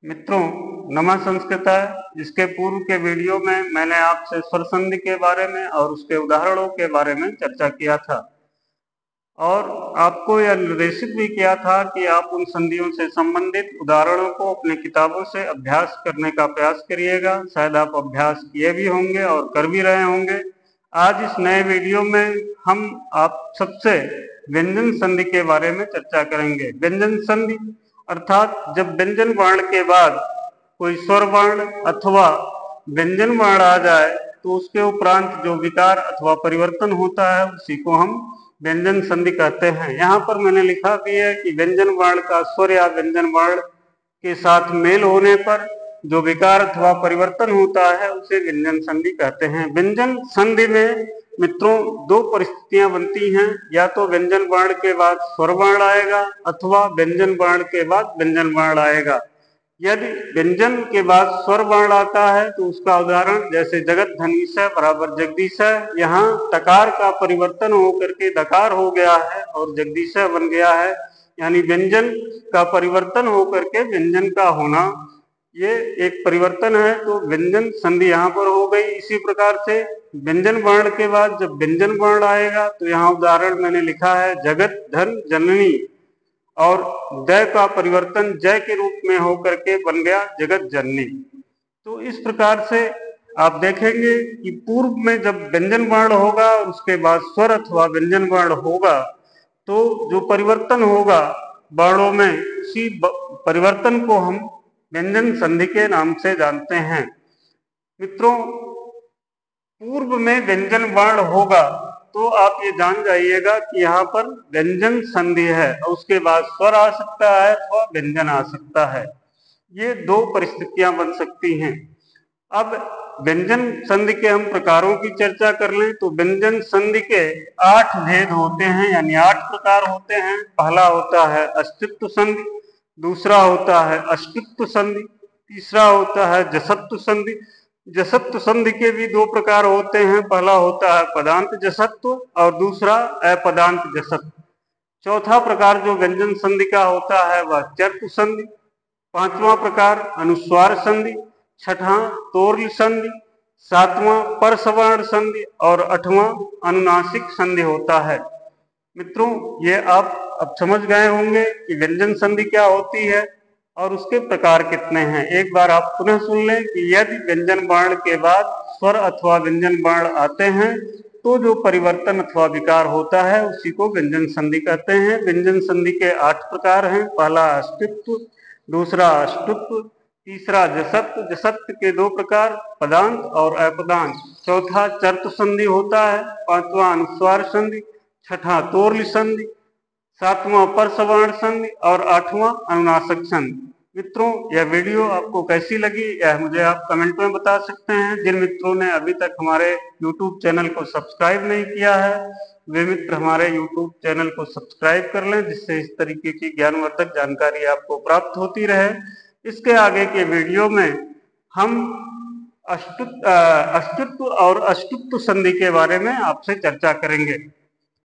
मित्रों, नमः संस्कृता। इसके पूर्व के वीडियो में मैंने आपसे स्वर संधि के बारे में और उसके उदाहरणों के बारे में चर्चा किया था और आपको यह निर्देशित भी किया था कि आप उन संधियों से संबंधित उदाहरणों को अपनी किताबों से अभ्यास करने का प्रयास करिएगा। शायद आप अभ्यास किए भी होंगे और कर भी रहे होंगे। आज इस नए वीडियो में हम आप सबसे व्यंजन संधि के बारे में चर्चा करेंगे। व्यंजन संधि अर्थात जब व्यंजन वर्ण के बाद कोई स्वर वर्ण अथवा व्यंजन वर्ण आ जाए तो उसके उपरांत जो विकार अथवा परिवर्तन होता है उसी को हम व्यंजन संधि कहते हैं। यहाँ पर मैंने लिखा भी है कि व्यंजन वर्ण का स्वर या व्यंजन वर्ण के साथ मेल होने पर जो विकार अथवा परिवर्तन होता है उसे व्यंजन संधि कहते हैं। व्यंजन संधि में मित्रों दो परिस्थितियां बनती हैं, या तो व्यंजन वर्ण के बाद स्वर वर्ण आएगा अथवा व्यंजन वर्ण के बाद व्यंजन वर्ण आएगा। यदि व्यंजन के बाद स्वर वर्ण आता है तो उसका उदाहरण जैसे जगत धनीश बराबर जगदीश है। यहाँ तकार का परिवर्तन होकर के दकार हो गया है और जगदीश बन गया है, यानी व्यंजन का परिवर्तन होकर के व्यंजन का होना, ये एक परिवर्तन है, तो व्यंजन संधि यहाँ पर हो गई। इसी प्रकार से व्यंजन वर्ण के बाद जब व्यंजन वर्ण आएगा तो यहाँ उदाहरण मैंने लिखा है जगत धन जननी, और द का परिवर्तन जय के रूप में होकर के बन गया जगत जननी। तो इस प्रकार से आप देखेंगे कि पूर्व में जब व्यंजन वर्ण होगा और उसके बाद स्वर अथवा व्यंजन वर्ण होगा तो जो परिवर्तन होगा वर्णों में, उसी परिवर्तन को हम व्यंजन संधि के नाम से जानते हैं। मित्रों, पूर्व में व्यंजन वर्ण होगा तो आप ये जान जाइएगा कि यहाँ पर व्यंजन संधि है और उसके बाद स्वर आ सकता है अथवा व्यंजन आ सकता है। ये दो परिस्थितियां बन सकती हैं। अब व्यंजन संधि के हम प्रकारों की चर्चा कर लें तो व्यंजन संधि के 8 भेद होते हैं, यानी 8 प्रकार होते हैं। पहला होता है अस्तित्व संधि, दूसरा होता है अष्टुत्व संधि, तीसरा होता है जसत्व संधि। जसत्व संधि के भी 2 प्रकार होते हैं, पहला होता है पदांत जसत्व और दूसरा अपदांत जसत्व। चौथा प्रकार जो व्यंजन संधि का होता है वह चर्तु संधि, पांचवा प्रकार अनुस्वार संधि, छठा तोर्ल संधि, सातवां परसवर्ण संधि और आठवां अनुनासिक संधि होता है। मित्रों, ये आप अब समझ गए होंगे कि व्यंजन संधि क्या होती है और उसके प्रकार कितने हैं। एक बार आप पुनः सुन लें कि यदि व्यंजन वर्ण के बाद स्वर अथवा व्यंजन वर्ण आते हैं तो जो परिवर्तन अथवा विकार होता है उसी को व्यंजन संधि कहते हैं। व्यंजन संधि के 8 प्रकार हैं। पहला अस्तित्व, दूसरा अष्टुत्व, तीसरा जसत्व, जसत्व के 2 प्रकार पदांत और अपदांत, चौथा चर्त संधि होता है, पांचवा अनुस्वार संधि, छठा तोर्ल संधि, सातवां परसवर्ण संधि और आठवां अनुनासिक संधि। मित्रों, यह वीडियो आपको कैसी लगी यह मुझे आप कमेंट में बता सकते हैं। जिन मित्रों ने अभी तक हमारे YouTube चैनल को सब्सक्राइब नहीं किया है वे मित्र हमारे YouTube चैनल को सब्सक्राइब कर लें, जिससे इस तरीके की ज्ञानवर्धक जानकारी आपको प्राप्त होती रहे। इसके आगे के वीडियो में हम अस्तित्व और अष्टुत्व संधि के बारे में आपसे चर्चा करेंगे।